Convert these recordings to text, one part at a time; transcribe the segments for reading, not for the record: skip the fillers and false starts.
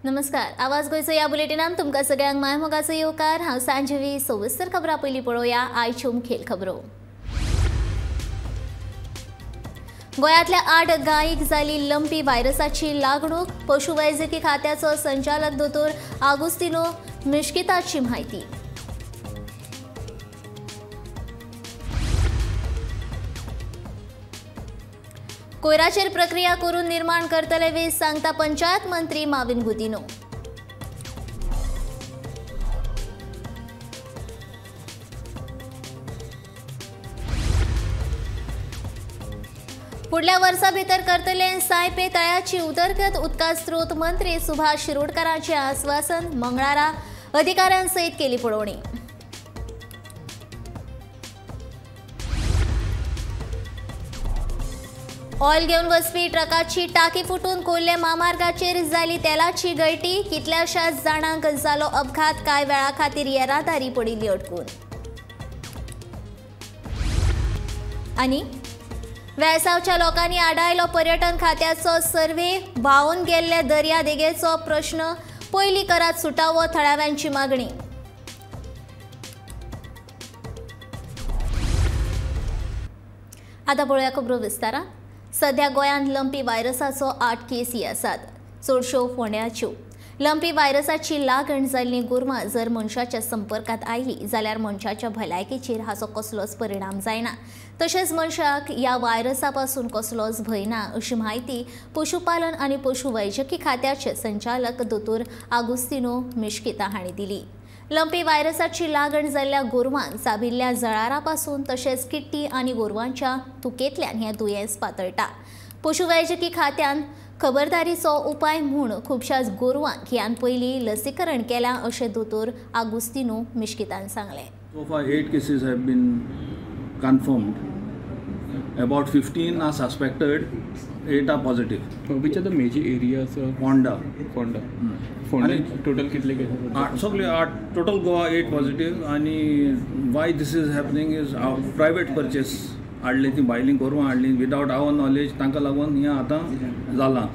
नमस्कार, आवाज गोंयचो या बुलेटिनान तुमकां सगळ्यांक मायमोगाचो येवकार। हांव सांजवी। सविस्तर खबरां पयलीं पळोवया आयच्यो मुखेल खबरो। गोंयांतल्या 8 गायीक जाली लंपी व्हायरसाची लागणूक। पशुवैजकी खात्याचो संचालक दोतोर आगुस्तिनो मिश्किताची म्हायती। कोयराचेर प्रक्रिया करून निर्माण करतले वीज सांगता पंचायत मंत्री माविन गुदिनो। फुडल्या वर्सा भितर करतले सायपे तळ्याची उदरगत। उदका स्त्रोत मंत्री सुभाष शिरोडकरांचे आश्वासन। मंगळारा अधिकाऱ्यांसयत केली पळोवणी। ऑयल घेवन वचपी ट्रकाची टाकी फुटून कोल्हे महामार्गाचेर जाली तेलाची गळटी। कितल्याशाच जाणांक जालो अपघात। कांय वेळा खातीर येरादारी पडिल्ली अडकून। आनी वेळसावच्या लोकांनी आडायलो पर्यटन खात्याचो सर्वे। व्हांवून गेल्ले दर्या देगेचो प्रश्न पयली करात सुटावो, थळाव्यांची मागणी। आतां पळोवया खबरो विस्तारान। सध्या गोंयांत लंपी व्हायरसाचो 8 केसी आसात, चडश्यो फोंड्याच्यो। लंपी व्हायरसाची लागण जाल्लीं गोरवां जर मनशाच्या संपर्कांत आयलीं जाल्यार मनशाच्या भलायकेचेर हाचो कसलोच परिणाम जायना। तशेंच मनशाक ह्या व्हायरसा पासून कसलोच भंय ना, अशी म्हायती पशुपालन आनी पशुवैजकी खात्याचे संचालक दोतोर आगुस्तिनो मिश्किता हांणी दिली। लंपी व्हायरसाची लागण जाल्ल्या गोरवांक चाबिल्ल्या जळारा पासून तशेंच किट्टी आनी गोरवांच्या तुकेंतल्यान हें दुयेंस पातळटा। पशुवैजकी खात्यान खबरदारीचो उपाय म्हूण खुबशाच गोरवांक ह्यान पयलीं लसीकरण केलां, अशें दोतोर आगुस्तिनो मिश्कितान सांगलें। So far 8 cases have been confirmed. About 15 are suspected, 8 are positive. Which are the major areas? Fonda. Fonda. Total कितले cases? सगळे 8 total Goa 8 positive. आणि why this is happening is private purchase हाडली ती बायलीं गोरवां हाडली विदाउट आवर knowledge, तांकां लागून हें आतां जालां।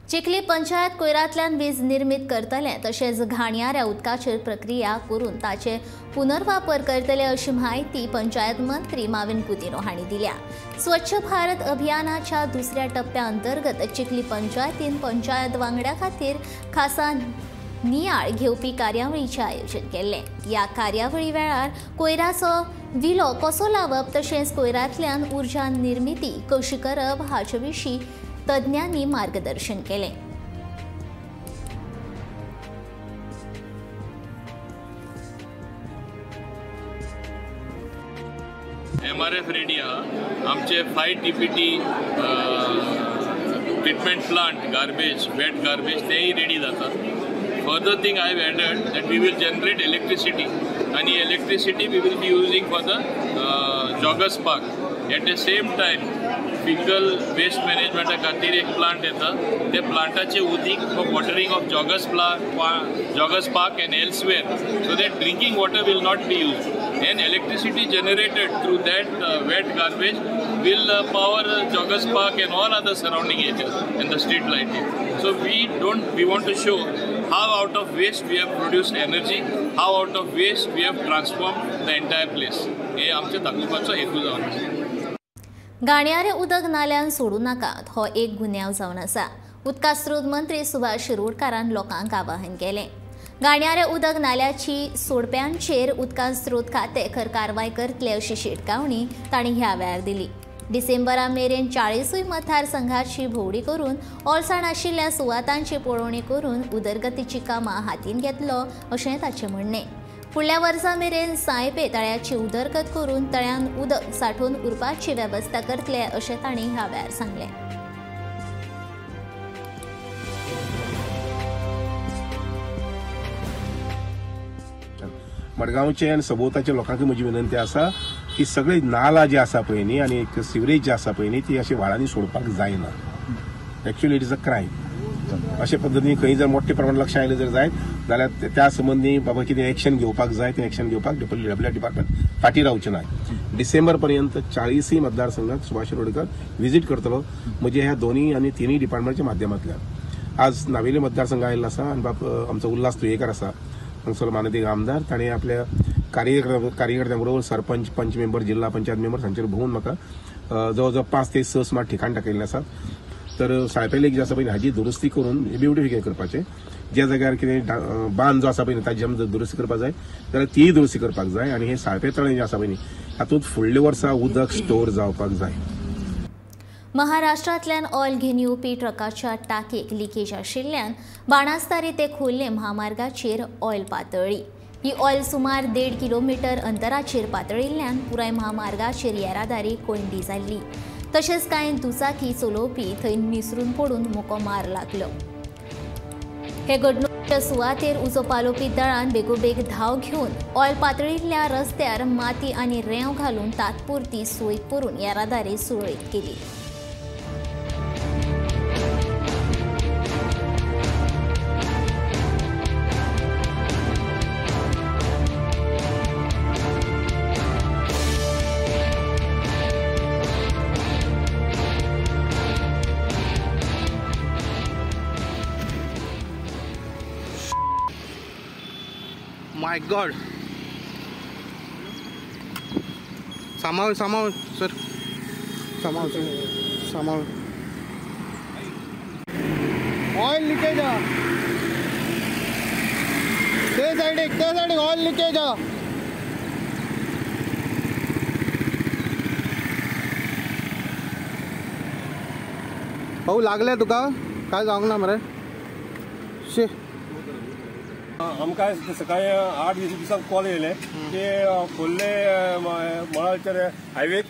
चिखली पंचायत कोयरांतल्यान वीज निर्मीत करतले, तशेंच घाणयाऱ्या उदकाचेर प्रक्रिया करून ताचे पुनर्वापर करतले, अशी म्हायती पंचायत मंत्री माविन गुदिनो हांणी दिल्या। स्वच्छ भारत अभियानाच्या दुसऱ्या टप्प्या अंतर्गत चिखली पंचायतीन पंचायत वांगड्या खातीर खासा नियाळ घेवपी कार्यावळीचे आयोजन केल्ले। ह्या कार्यावळी वेळार कोयराचो विलो कसो लावप तशेंच कोयरांतल्यान उर्जा निर्मिती कशी करप हाचे विशीं तज्ञांनी मार्गदर्शन केलें। MRF रेडी आहा। आमचे 5 TPT treatment plant garbage, wet garbage तेही रेडी जाता। Further thing I have added that we will generate electricity, and electricity we will be using for the joggers park. At the same time, fecal waste management खातीर एक plant येता, ते प्लांटाचे उदीक for watering of joggers park and elsewhere, so that drinking water will not be used. And electricity generated through that wet garbage will power joggers park and all other surrounding areas and the street lighting. So we want to show how out of waste we have produced energy, how out of waste we have transformed the entire place. हे आमचे दाखोवपाचो हेतू जावन आसा। घाणयारे उदक नाल्यान सोडू नाकात हो एक गुन्यांव जावन आसा। उदका स्त्रोत मंत्री सुभाष शिरोडकारान लोकांक आवाहन केलें। घाणयारे उदक नाल्याची सोडप्यांचेर उदका स्त्रोत खाते खर कारवाय करतले, अशी शिटकावणी तांणी ह्या वेळार दिली। डिसेंबरा मेरेन 40 मतदारसंघाची भोवडी करून ओलसाण आशिल्ल्या सुवातांची पळोवणी करून उदरगतीची कामां हातीन घेतलो, अशें ताचें म्हणणें। फुडल्या वर्सा मेरेन सायपे तळ्याची उदरगत करून तळ्यान उदक साठोवन उरपाची वेवस्था करतले, अशें तांणी ह्या वेळार सांगलें। मडगांवचे आनी सभोवताच्या लोकांक म्हजी विनंती आसा की सगळे नाला जे आसा पळय न्ही आनी सिवरेज जे आसा पळय न्ही ती अशी व्हाळांनी सोडपाक जायना। Actually it is a crime. अशा पद्दतीन खंय जर मोठे प्रमाणात लक्ष आयलें जर जायत जाल्यार त्या संबंधी बाबा कितें एक्शन घेवपाक जाय तें एक्शन घेवपाक डिपार्टमेंट फाटीं रावचें ना। डिसेंबर पर्यंत 40 मतदारसंघात सुभाष शिरोडकर व्हिजिट करतलो, म्हणजे ह्या दोन्ही आणि तिन्ही डिपार्टमेंटच्या माध्यमांतल्यान। आज नावेली मतदारसंघ आयिल्लो आसा आनी बाब आमचो उल्हास तुयेकर आसा हांगसरलो माननीय आमदार ताणें आपल्या कार्यकर्त्यां बरोबर सरपंच पंच मेंबर जिल्हा पंचायत मेंबर हांचेर भोवून म्हाका जवळ जवळ 5 ते 6 सुमार ठिकाण दाखयल्ले आसात. तर सायपा लेक जे आसा पळय हाची दुरुस्ती करून ब्युटिफिकेशन करपाचें. ज्या जाग्यार कितें बांद जो आसा पळय ताची आमकां दुरुस्ती करपाक जाय जाल्यार ती दुरुस्ती करपाक जाय आनी हे सायपे तळें जे आसा पळय हातूंत फुडल्या वर्सा उदक स्टोर जावपाक जाय. महाराष्ट्रांतल्यान ऑयल घेवन येवपी ट्रकाच्या टाकयेक लिकेज आशिल्ल्यान बाणास्तारी ते खोर्ले महामार्गाचेर ऑयल पातळ्ळी. ही ऑयल सुमार 1.5 किलोमीटर अंतराचेर पातळिल्ल्यान पुराय महामार्गाचेर येरादारी कोंडी जाल्ली. तशेंच कांय दुचाकी चलोवपी थंय निसरून पडून मुको मार लागलो. हे घडणुकेच्या सुवातेर उजो पालोवपी दळान बेगोबेग धांव घेवन ऑयल पातळिल्ल्या रस्त्यार माती आनी रेंव घालून तात्पुरती सोय करून येरादारी सुरळीत केली. My God. Somehow, sir. Somehow. Oil leakage. Stay side, oil leakage. भाऊ लागले तुका काय जावंक ना मरे शे. आमकां सकाळी 8 दिसांक कॉल येयले की खोर्ले मळाचेर हायवेक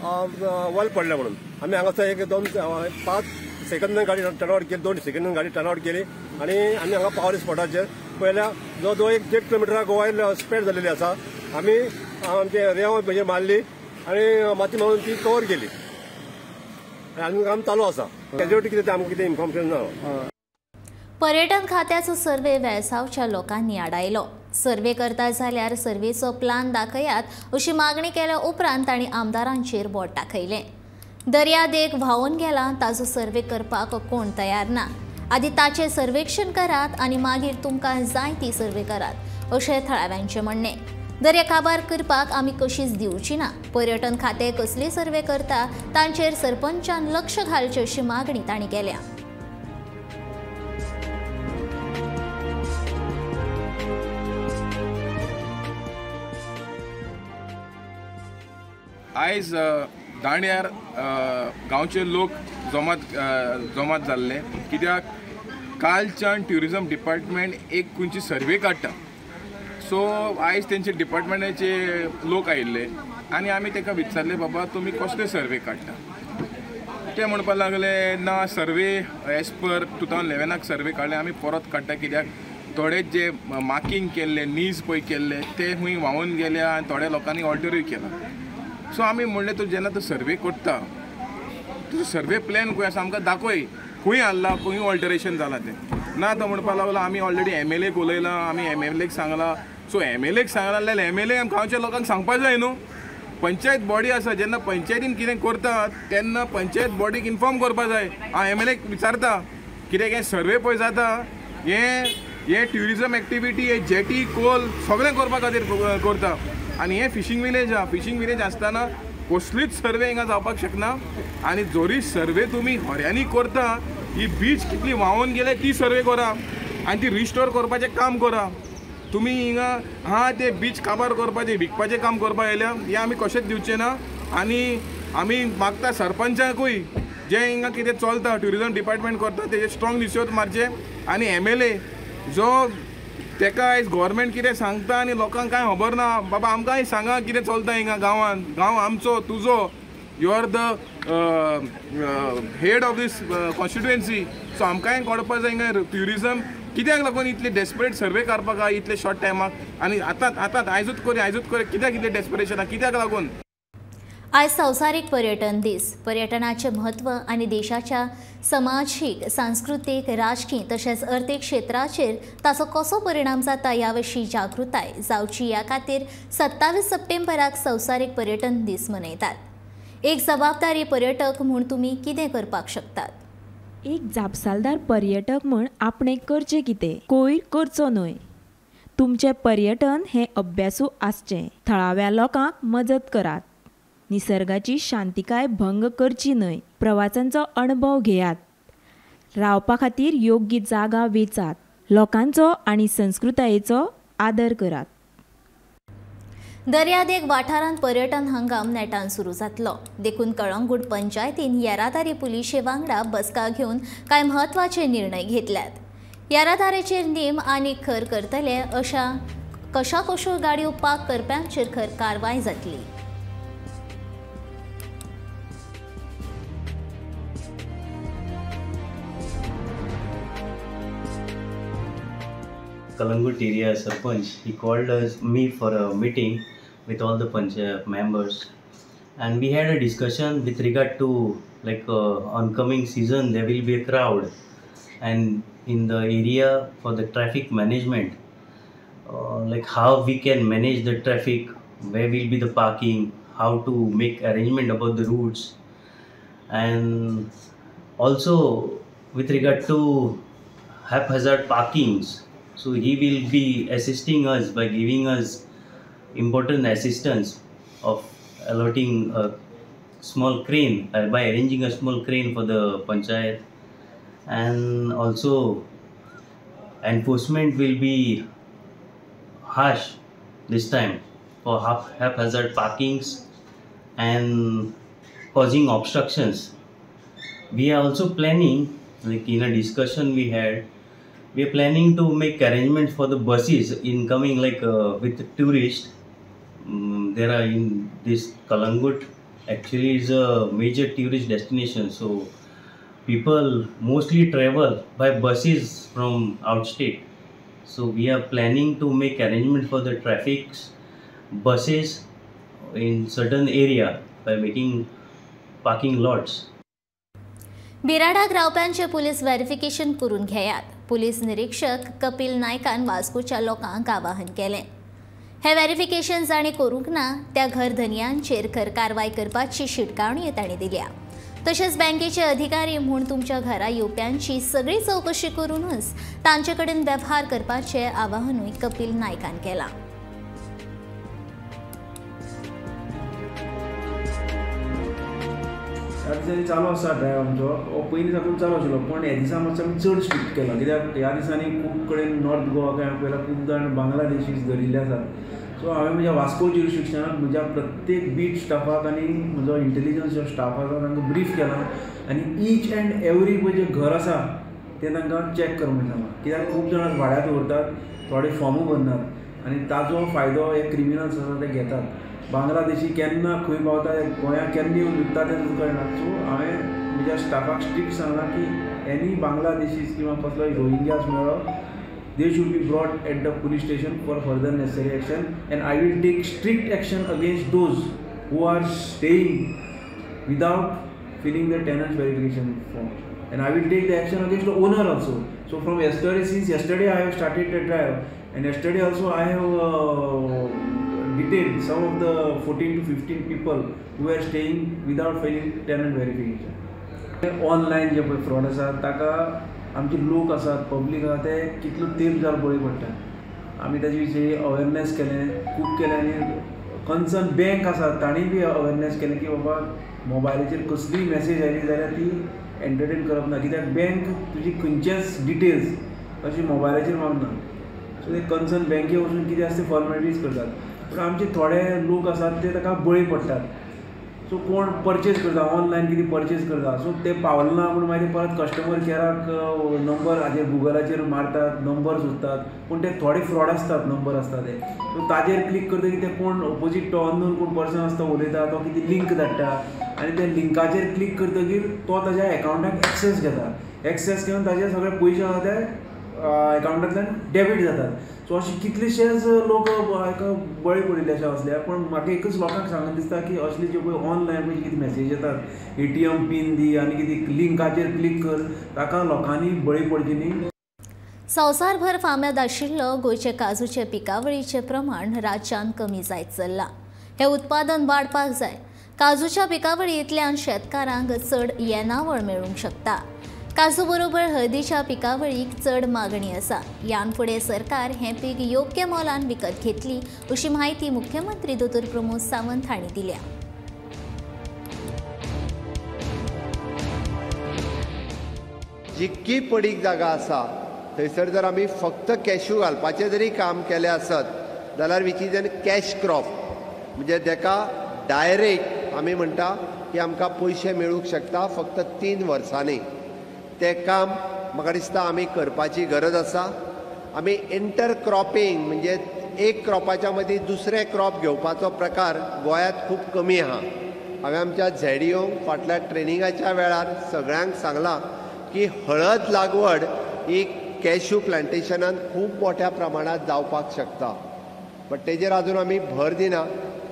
ऑयल पडलें म्हणून. आमी हांगासर एक 5 सेकंदान गाडी टर्नआउट केली, 2 सेकंदान गाडी टर्नआउट केली आनी आमी हांगा पावर स्पॉटाचेर पळयल्या जवळ जवळ 1 किलोमिटराक ऑयल स्प्रेड जाल्लेली आसा. आमी आमचे रेंव म्हणजे मारली आनी माती मारून ती कवर केली आनी काम चालू आसा. कॅज्युअलिटी कितें तें आमकां कितें इन्फॉर्मेशन ना. पर्यटन खात्याचो सर्वे वेळसावच्या लोकांनी आडायलो. सर्वे करता जाल्यार सर्वेचो प्लान दाखयात अशी मागणी केल्या उपरांत तांणी आमदारांचेर बोट दाखयलें. दर्या देग व्हांवून गेला ताचो सर्वे करपाक कोण तयार ना. आदी ताचें सर्वेक्षण करात आनी मागीर तुमकां जाय ती सर्वे करात अशें थळाव्यांचें म्हणणें. दर्या काबार करपाक आमी कशीच दिवची ना. पर्यटन खातें कसली सर्वे करता तांचेर सरपंचान लक्ष घालचें अशी मागणी तांणी केल्या. आयज दांड्यार गांवचे लोक जमात जाल्ले कित्याक कालच्यान ट्युरिजम डिपार्टमेंट एक खंयची सर्वे काडटा. सो आयज तेंचे डिपार्टमेंटाचे लोक आयिल्ले आनी आमी ताका विचारले बाबा तुमी कसले सर्वे काडटा. ते म्हणपाक लागले ना सर्वे एज पर 2011 सर्वे काडले आमी परत काडटा कित्याक थोडे जे मार्किंग केल्ले नीज पळय केल्ले ते खंय व्हांवून गेले आनी थोड्या लोकांनी ऑल्टरूय केला. सो आमी म्हणलें तूं जेन्ना तूं सर्वे करता तुजो सर्वे प्लॅन खंय आसा आमकां दाखय खंय हाडला खंय ऑल्टरेशन जालां तें. ना तो म्हणपाक लागलो आमी ऑलरेडी MLAक उलयलां आमी MLAक सांगलां. सो MLAक सांगलां जाल्यार MLA गांवच्या लोकांक सांगपाक जाय न्हू. पंचायत बॉडी आसा जेन्ना पंचायतीन कितें करता तेन्ना पंचायत बॉडीक इन्फॉर्म करपाक जाय. हांव MLAक विचारता कित्याक हें सर्वे पळय जाता हे ट्युरिजम एक्टिविटी हे जेटी कोल सगळें करपा खातीर करता आनी हे फिशींग विलेज आसतना कसलीच सर्वे हिंगा जावपाक शकना. आनी जोरी सर्वे तुमी हऱ्यांनी करता ही बीच कितली व्हांवून गेले ती सर्वे करा आनी ती रिस्टोर करपाचें काम करा. तुमी हिंगा ते बीच काबार करपाचें विकपाचें काम करपाक येयल्या हें आमी कशेंच दिवचें ना. आनी आमी मागता सरपंचाकूय जे हिंगा कितें चलता ट्युरिजम डिपार्टमेंट करता तेजे स्ट्रॉंग डिसिजन मारचे आनी MLA जो तेका आयज गव्हर्मेंट कितें सांगता आनी लोकांक कांय खबर ना बाबा आमकांय सांगा कितें चलता हिंगा गांवांत. गांव आमचो तुजो you are the head of this constituency. So आमकांय कळपाक जाय हिंगा ट्युरिजम कित्याक लागून इतले डेस्परेट सर्वे करपाक इतले शॉर्ट टायमाक आनी आतां आयजूच करे कित्याक इतले डेस्परेशन कित्याक लागून. आज संवसारीक पर्यटन दीस. पर्यटनाचे महत्व आणि देशाच्या सामाजिक सांस्कृतिक राजकीय तशेंच अर्थीक क्षेत्राचेर ताचो कसो परिणाम जाता ह्या विशीं जागृताय जावची ह्या खातीर 27 सप्टेंबराक संवसारीक पर्यटन दीस मनयतात. एक जबाबदारी पर्यटक म्हूण तुमी कितें करपाक शकतात. एक जापसालदार पर्यटक म्हण आपणे करचें कितें, कोयर करचो न्हय। तुमचें पर्यटन हें अभ्यासू आसचें। थळाव्या लोकांक मजत करात। निसर्गाची शांतिकाय भंग करची न्हय। प्रवासांचो अणभव घेयात। रावपा खातीर योग्य जागा वेचात। लोकांचो आनी संस्कृतायेचो आदर करात। दर्यादेग वाठारांत पर्यटन हंगाम नेटान सुरू जातलो। देखून कळंगूट पंचायतीन येरादारी पुलिशे वांगडा बसका घेवन कांय म्हत्वाचे निर्णय घेतल्यात। येरादारीचेर नेम आनी खर करतले अशा कशा गाडयो पार्क करप्यांचेर खर कारवाय जातली। Kalangut area Sarpanch, he called me for a meeting with all the Panchayat members, and we had a discussion with regard to oncoming season there will be a crowd, and in the area for the traffic management, how we can manage the traffic, where will be the parking, how to make arrangement about the routes, and also with regard to haphazard parkings. So he will be assisting us by giving us important assistance of allotting a small crane, by arranging a small crane for the panchayat, and also enforcement will be harsh this time for haphazard parkings and causing obstructions. We are also planning, in a discussion we had, we are planning to make arrangements for the buses incoming with tourists. There are in this Kalangut actually is a major tourist destination, so people mostly travel by buses from outstate. So we are planning to make arrangement for the traffic buses in certain area by making parking lots. बिराडाक रावप्यांचे police verification करून घेयात। Police निरीक्षक कपिल नायकान वास्कोच्या लोकांक आवाहन केलें। हे व्हेरिफिकेशन जाणी करूंक ना त्या घरधनियांचेर खर कारवाय करपाची शिटकावणी तांणी दिल्या। तशेंच बँकेचे अधिकारी म्हूण तुमच्या घरा येवप्यांची सगळी चौकशी करूनच तांचे कडेन वेव्हार करपाचें आवाहनूय कपिल नायकान केलां। चालू आसा ड्रायव्ह आमचो पयलीं साकून चालू आशिल्लो, पण ह्या दिसा मातसो आमी चड स्ट्रिक्ट केला, कित्याक ह्या दिसांनी खूब कडेन नॉर्थ गोवा पळयला खूब जाण बांगलादेशीज धरिल्ले आसात। सो हांवें म्हज्या वास्को ज्युरिस्डिक्शनाक म्हज्या प्रत्येक बीट स्टाफाक आनी म्हजो इंटेलिजन्स जो स्टाफ आसा तांकां ब्रीफ केला, आनी ईच एंड एवरी पळय जें घर आसा तें तांकां चॅक कर म्हणून सांगलां, कित्याक खूब जाण भाड्यार दवरतात, थोडे फॉर्मू भरनात, आनी ताजो फायदो हे क्रिमिनल्स आसा ते घेतात। बांगलादेशी केन्ना खंय पावता, गोंयांत केन्ना येवन विकता तें तुका कळना। सो हांवें म्हज्या स्टाफाक स्ट्रिक्ट सांगलां की एनी बांगलादेशीज किंवा कसलोय रोहिंग्यास मेळ्ळो, they should be brought at the police station for further necessary action, and I will take strict action against those who are staying without filling the tenant verification form, and I will take the action against the owner also. So from yesterday, since yesterday I have started the drive, and yesterday also I have detained some of the 14 to 15 people who are staying without filing tenant verification. Online जे पळय fraud आसा ताका आमचे लोक आसात, public आसा ते कितलो तेंप जावन बळी पडटा. आमी ताजे विशीं अवेरनेस केलें, खूब केलें, आनी कन्सर्न बँक आसा तांणी बी अवेरनेस केलें की बाबा मोबायलाचेर कसलीय मॅसेज आयली जाल्यार ती एंटरटेन करप ना, कित्याक बँक तुजी खंयचेच डिटेल्स अशी मोबायलाचेर मागना. सो ते कन्सर्न बँके वचून कितें आसा ते फॉर्मेलिटीज करतात. पूण आमचे थोडे लोक आसात ते ताका बळी पडटात. सो कोण परचेज करता, ऑनलायन कितें परचेज करता, सो ते पावलें ना म्हणून मागीर परत कस्टमर केअराक नंबर हाजेर गुगलाचेर मारतात, नंबर सोदतात, पूण ते थोडे फ्रॉड आसतात नंबर आसता ते. सो ताजेर क्लिक करतकीर ते कोण ऑपोजीट तो अननोन कोण पर्सन आसता उलयता, तो कितें लिंक धाडटा, आनी त्या लिंकाचेर क्लिक करतकीर तो ताज्या एकावंटाक एक्सेस घेता. एक्सेस घेवन ताजे सगळे पयशे आसा ते एकावंटांतल्यान डेबीट जातात. सो अशे कितलेशेच लोक हाका बळी पडिल्ले अशे असले. पण म्हाका एकच लोकांक सांगून दिसता की असले जे पळय ऑनलायन पळय कितें मॅसेज येतात, ATM पीन दी आनी कितें लिंकाचेर क्लिक कर, ताका लोकांनी बळी पडची न्ही. संवसारभर फामाद आशिल्लो गोंयचे काजूचे पिकावळीचे प्रमाण राज्यान कमी जायत चल्लां. हे उत्पादन वाडपाक जाय. काजूच्या पिकावळींतल्यान शेतकारांक चड येणावळ मेळूंक शकता. काजू बरोबर हळदीच्या पिकावळीक चड मागणी आसा. यान फुडें सरकार हें पीक योग्य मोलान विकत घेतली अशी माहिती मुख्यमंत्री दोतोर प्रमोद सावंत हांणी दिल्या. जितकी पडीक जागा आसा थंयसर जर आमी फक्त कॅश्यू घालपाचें जरी काम केलें आसत जाल्यार which is an cash crop, म्हणजे ताका डायरेक्ट आमी म्हणटा की आमकां पयशे मेळूंक शकता फक्त 3 वर्सांनी. तें काम म्हाका दिसता आमी करपाची गरज आसा. आमी इंटर क्रॉपिंग म्हणजे एक क्रॉपाच्या मदीं दुसरें क्रॉप घेवपाचो प्रकार गोंयांत खूब कमी आहा. हांवें आमच्या झेडीओंक फाटल्या ट्रेनिंगाच्या वेळार सगळ्यांक सांगलां की हळद लागवड ही कॅश्यू प्लांटेशनांत खूब मोठ्या प्रमाणात जावपाक शकता, बट तेजेर आजून आमी भर दिना.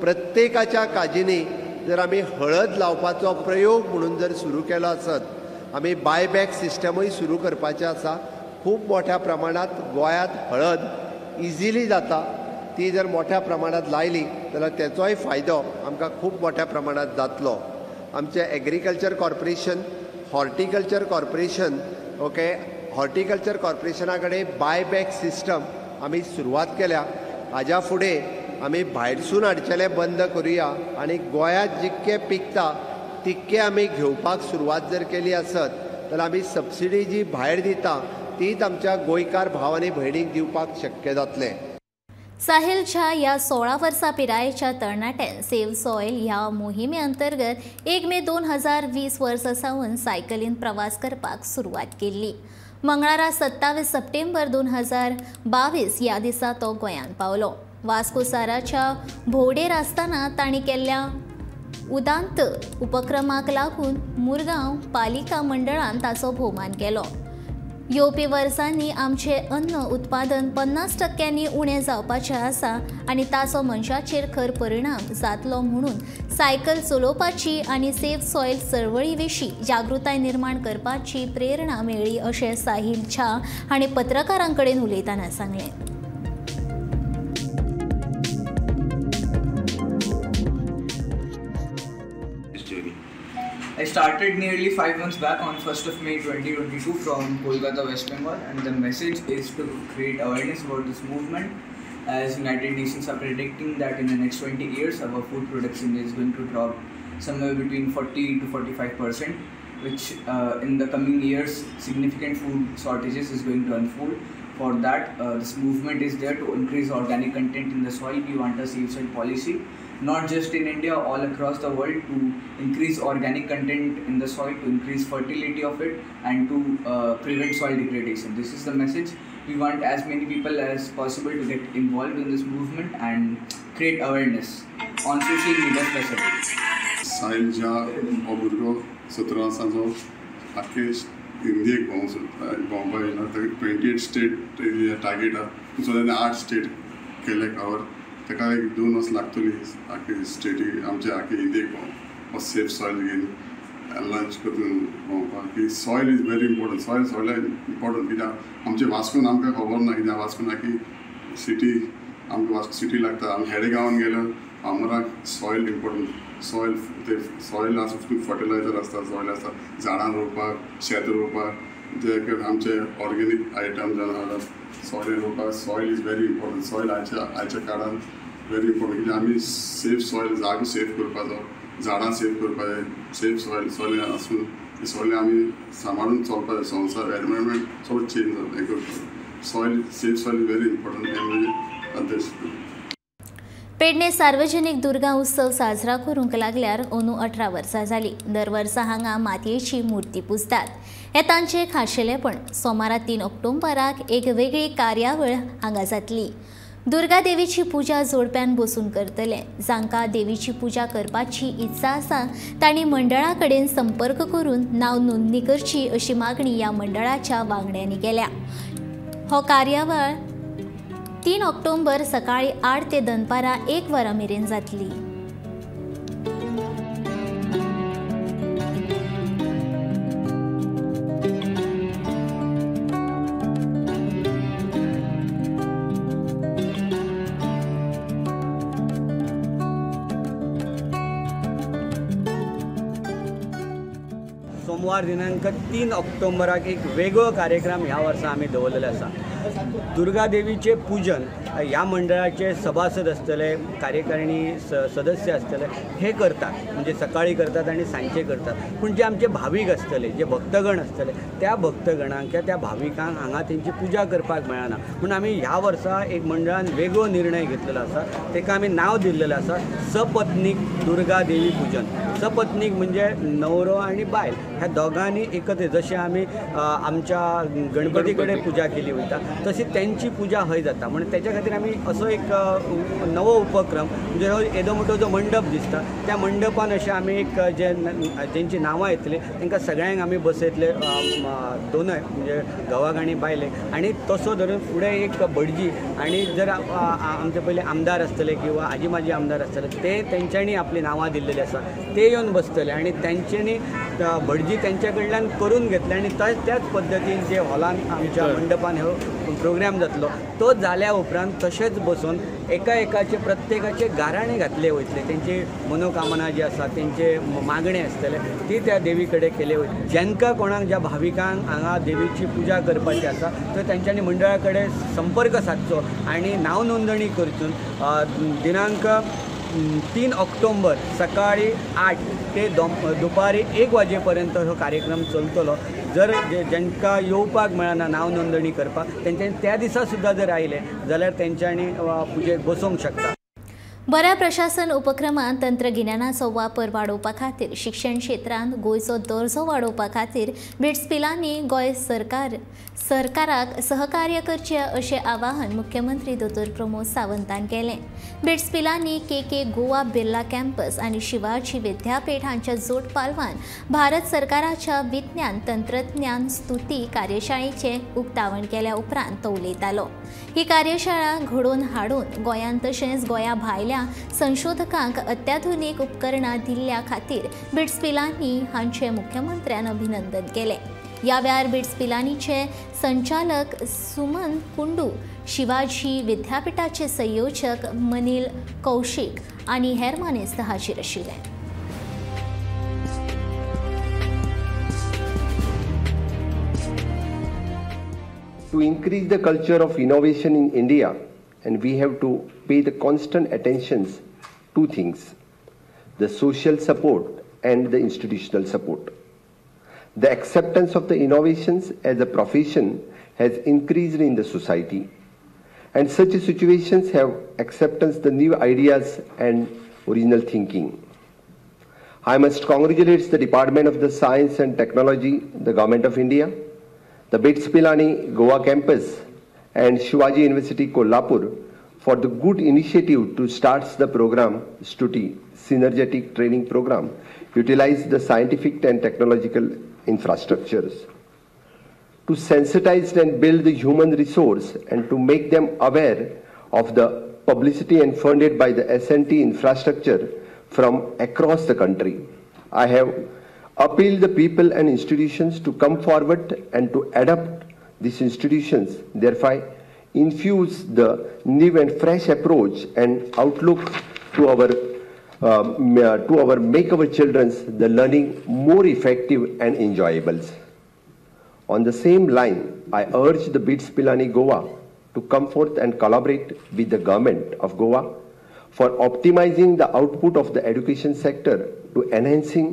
प्रत्येकाच्या काजींनी जर आमी हळद लावपाचो प्रयोग म्हणून जर सुरू केलो आसत, आमी बायबॅक सिस्टमूय सुरू करपाचें आसा. खूब मोठ्या प्रमाणात गोंयांत हळद इजिली जाता. ती जर मोठ्या प्रमाणात लायली जाल्यार तेचोय फायदो आमकां खूब मोठ्या प्रमाणात जातलो. आमचें agriculture corporation, horticulture corporation, horticulture कॉर्पोरेशना कडेन बायबॅक सिस्टम आमी सुरवात केल्या. हाज्या फुडें आमी भायरसून हाडचेलें बंद करुया आनी गोंयांत जितकें पिकता तितकें आमी घेवपाक सुरवात जर केली आसत जाल्यार आमी सबसिडी जी भायर दिता तीच आमच्या गोंयकार भाव आनी भयणीक दिवपाक शक्य जातलें. साहिलच्या ह्या 16 वर्सां पिरायेच्या तरणाट्यान सेव्ह सॉयल ह्या मोहिमे अंतर्गत 1 मे 2020 वर्सा सावन सायकलीन प्रवास करपाक सुरवात केल्ली. मंगळारा 27 सप्टेंबर 2022 ह्या दिसा तो गोंयांत पावलो. वास्कोसाराच्या भोवडेर आसतना तांणी केल्ल्या उदांत उपक्रमाक लागून मुरगांव पालिका मंडळान ताचो भोवमान केलो. येवपी वर्सांनी आमचे अन्न उत्पादन 50% उणें जावपाचें आसा आनी ताचो मनशाचेर खर परिणाम जातलो म्हणून सायकल चलोवपाची आनी सेव्ह सॉयल चळवळी विशीं जागृताय निर्माण करपाची प्रेरणा मेळ्ळी अशें साहिल छा हांणी पत्रकारां कडेन उलयतना सांगलें. I started nearly 5 months back on 1st of May 2022 from Kolkata, West Bengal, and the message is to create awareness about this movement, as United Nations are predicting that in the next 20 years our food production is going to drop somewhere between 40 to 45%, which in the coming years significant food shortages is going to unfold. For that, this movement is there to increase organic content in the soil. We want a safe soil policy, not just in India, all across the world, to increase organic content in the soil, to increase fertility of it, and to prevent soil degradation. This is the message. We want as many people as possible to get involved in this movement and create awareness on social media especially. Sahil झा हो भुरगो 17 वर्सांचो आख्खे इंडियेक भोंवपा येयला. ताका 28 state target आहा. तातूंतल्यान 8 state केले कवर. ताका 2 वर्स लागतली आख्खे स्टेटी आमच्या आख्खे इंडियेक भोंवप सेफ सॉयल घेवन लंच करून भोंवपाक. की soil is very important. Soil important कित्याक आमचे वास्कोन आमकां खबर ना, कित्याक वास्कोन आख्खी सिटी आमकां वास्को सिटी लागता. आमी हेडे गांवांत गेलो आमराक सॉयल इम्पॉर्टंट. सॉयल आसा फर्टिलायझर आसता, सॉयल आसता झाडां रोवपाक, शेत रोवपाक, जे आमचे ऑर्गेनीक आयटम जावन हाडप सॉयल रोवपाक. Soil is very important. Soil आयच्या काळान व्हेरी इम्पॉर्टंट, कित्याक आमी सेफ सॉयल जागो सेफ करपाचो, झाडां सेफ करपाचें. सेफ सॉयल आसून ती सॉयल आमी सांबाळून चलपाचें. संवसार एनवायरमेंट चड चेंज जाता हें करपाक. Soil safe soil is very important. हें म्हणजे अध्यक्ष. पेडणे सार्वजनीक दुर्गा उत्सव साजरा करूंक लागल्यार अंदू 18 वर्सां जाली. दर वर्सा हांगा मातयेची मुर्ती पुजतात. हें तांचें खाशेलेपण. सोमारा 3 ऑक्टोबराक एक वेगळी कार्यावळ हांगा जातली. दुर्गा देवीची पुजा जोडप्यान बसून करतले. जांकां देवीची पुजा करपाची इत्सा आसा तांणी मंडळा कडेन संपर्क करून नांव नोंदणी करची अशी मागणी ह्या मंडळाच्या वांगड्यांनी केल्या. हो कार्यावळ 3 ऑक्टोबर सकाळी 8 ते दनपारां 1 वरां मेरेन जातली. सोमवार दिनांक 3 ऑक्टोबराक एक वेगळो कार्यक्रम ह्या वर्सा आमी दवरलेलो आसा. दुर्गा देवीचे पूजन ह्या मंडळाचे सभासद आसतले, कार्यकारिणी सदस्य आसतले हे करतात, म्हणजे सकाळी करतात आणि सांजचे करतात. पण जे आमचे भाविक आसतले, जे भक्तगण आसतले, त्या भक्तगणांक किंवा त्या भाविकांक हांगा तेंची पूजा करपाक मेळना. म्हणून आमी ह्या वर्सा एक मंडळान वेगळो निर्णय घेतलेलो आसा. ताका आमी नांव दिल्लेलें आसा सपत्नीक दुर्गा देवी पूजन. सपत्नीक म्हणजे न्हवरो आनी बायल ह्या दोगांनी एकत्र. जशें आमी आमच्या गणपती कडेन पूजा केली वयता तशी त्यांची पूजा हय जाता. म्हणून त्याच्या खातीर आमी असो एक नवो उपक्रम, म्हणजे येदो मोठो जो मंडप दिसता त्या मंडपान अशें आमी एक जेंची नांवां येतली तांकां सगळ्यांक आमी बसयतले, दोनय म्हणजे घोवाक आनी बायलेक. आनी तसो धरून फुडें एक भटजी आनी जर आमचे पयले आमदार आसतले किंवा आजी माजी आमदार आसतले ते तेंच्यांनी आपली नांवां दिल्लेली आसा ते येवन बसतले आनी तेंच्यांनी भटजी तेंच्या कडल्यान करून घेतले आनी त्याच पद्दतीन जे हॉलान आमच्या मंडपान हो प्रोग्राम जातलो तो जाल्या उपरांत तशेंच बसून एकाचे प्रत्येकाचे गाराणे घातले वयतले. तेंची मनोकामना जी आसा, तेंचे मागणे आसतले ती त्या देवी कडेन केले वयतले. जेंका कोणाक ज्या भाविकांक हांगा देवीची पूजा करपाची आसा तर तेंच्यांनी मंडळा कडेन संपर्क सादचो आनी नांव नोंदणी करचून दिनांक 3 ऑक्टोबर सकाळी 8 ते दुपारी 1 वाजेपर्यंत हो कार्यक्रम चलतलो. जर जेंका येवपाक मेळना नांव नोंदणी करपाक तेंच्यांनी त्या दिसा सुद्दां जर आयले जाल्यार तेंच्यांनी पुजेक बसूंक शकता. बऱ्या प्रशासन उपक्रमांत तंत्रगिन्यानाचो वापर वाडोवपा खातीर शिक्षण क्षेत्रांत गोंयचो दर्जो वाडोवपा खातीर बिट्स पिलांनी गोंय सरकाराक सहकार्य करचें अशें आवाहन मुख्यमंत्री दोतोर प्रमोद सावंतान केलें. बिट्स पिलांनी के गोवा बिर्ला कॅम्पस आनी शिवाजी विद्यापीठ हांच्या जोड पालवान भारत सरकाराच्या विज्ञान तंत्रज्ञान स्तुती कार्यशाळेचें उक्तावण केल्या उपरांत तो उलयतालो. ही कार्यशाळा घडोवन हाडून गोंयांत तशेंच गोंया भायल्या संशोधकांक अत्याधुनीक उपकरणां दिल्ल्या खातीर बिट्स पिलांनी हांचें मुख्यमंत्र्यान अभिनंदन केलें. ह्या वेळार बिट्स पिलांनीचे संचालक सुमन कुंडू, शिवाजी विद्यापीठाचे संयोजक मनील कौशिक आनी हेर मानेस्त हाजीर आशिल्ले. To increase the culture of innovation in India, and we have to pay the constant attention to things: the social support and the institutional support. The acceptance of the innovations as a profession has increased in the society, and such situations have acceptance the new ideas and original thinking. I must congratulate the Department of the Science and Technology, the Government of India, the BITS Pilani Goa campus and Shivaji University Kolhapur for the good initiative to start the program STUTI, Synergetic Training Program, utilize the scientific and technological infrastructures to sensitize and build the human resource and to make them aware of the publicity and funded by the S&T infrastructure from across the country. I have appeal the people and institutions to come forward and to adapt these institutions, thereby infuse the new and fresh approach and outlook to make our children's the learning more effective and enjoyable. On the same line, I urge the BITS Pilani Goa to come forth and collaborate with the government of Goa for optimizing the output of the education sector to enhancing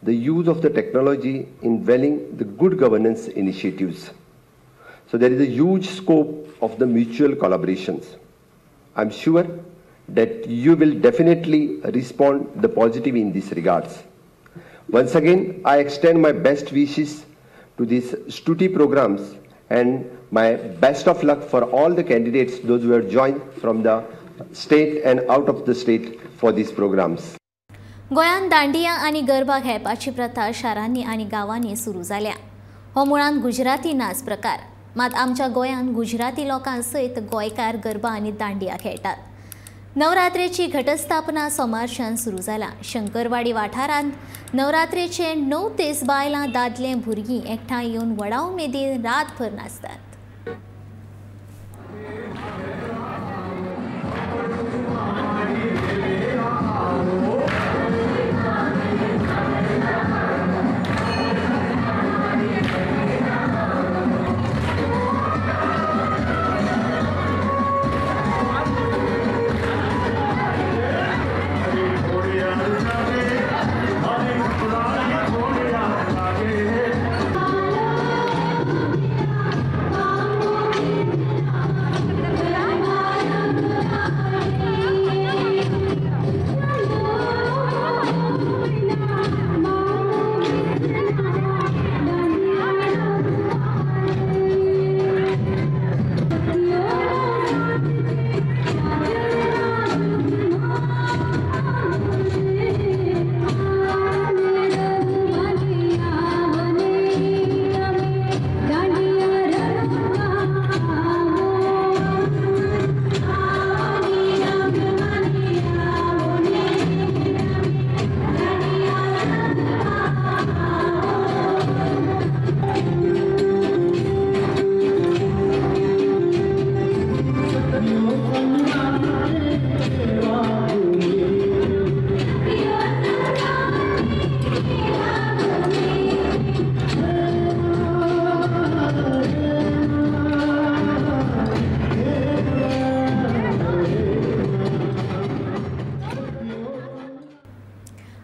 the use of the technology in welling the good governance initiatives. So there is a huge scope of the mutual collaborations. I'm sure that you will definitely respond the positive in these regards. Once again, I extend my best wishes to these STUTI programs and my best of luck for all the candidates, those who have joined from the state and out of the state for these programs. गोंयांत दांडिया आनी गरबा खेळपाची प्रथा शारांनी आनी गांवांनी सुरू जाल्या. हो मुळांत गुजराती नाच प्रकार, मात आमच्या गोंयांत गुजराती लोकां सयत गोंयकार गरबा आनी दांडिया खेळटात. नवरात्रेची घटस्थापना सोमारच्यान सुरू जाला. शंकरवाडी वाठारांत नवरात्रेचे 9 दीस बायलां दादले भुरगीं एकठांय येवन व्हडा उमेदीन रातभर नाचतात.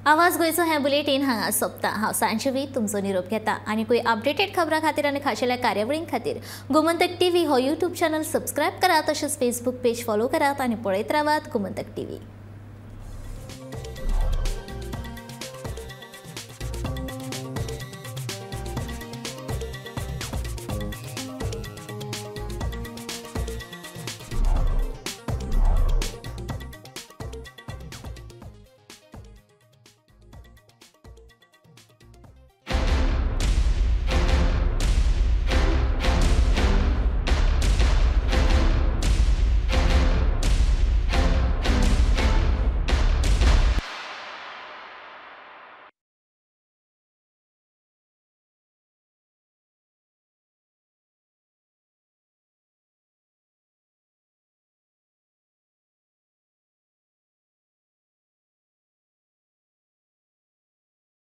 आवाज गोंयचो हें बुलेटीन हांगा सोंपता। हांव सांजवी तुमचो निरोप घेता आनी खंय अपडेटेड खबरां खातीर आनी खाशेल्या कार्यावळीं खातीर गोमंतक टीव्ही हो यूट्यूब चॅनल सबस्क्रायब करात, तशेंच फेसबूक पेज फॉलो करात आनी पळयत रावात गोमंतक टीव्ही।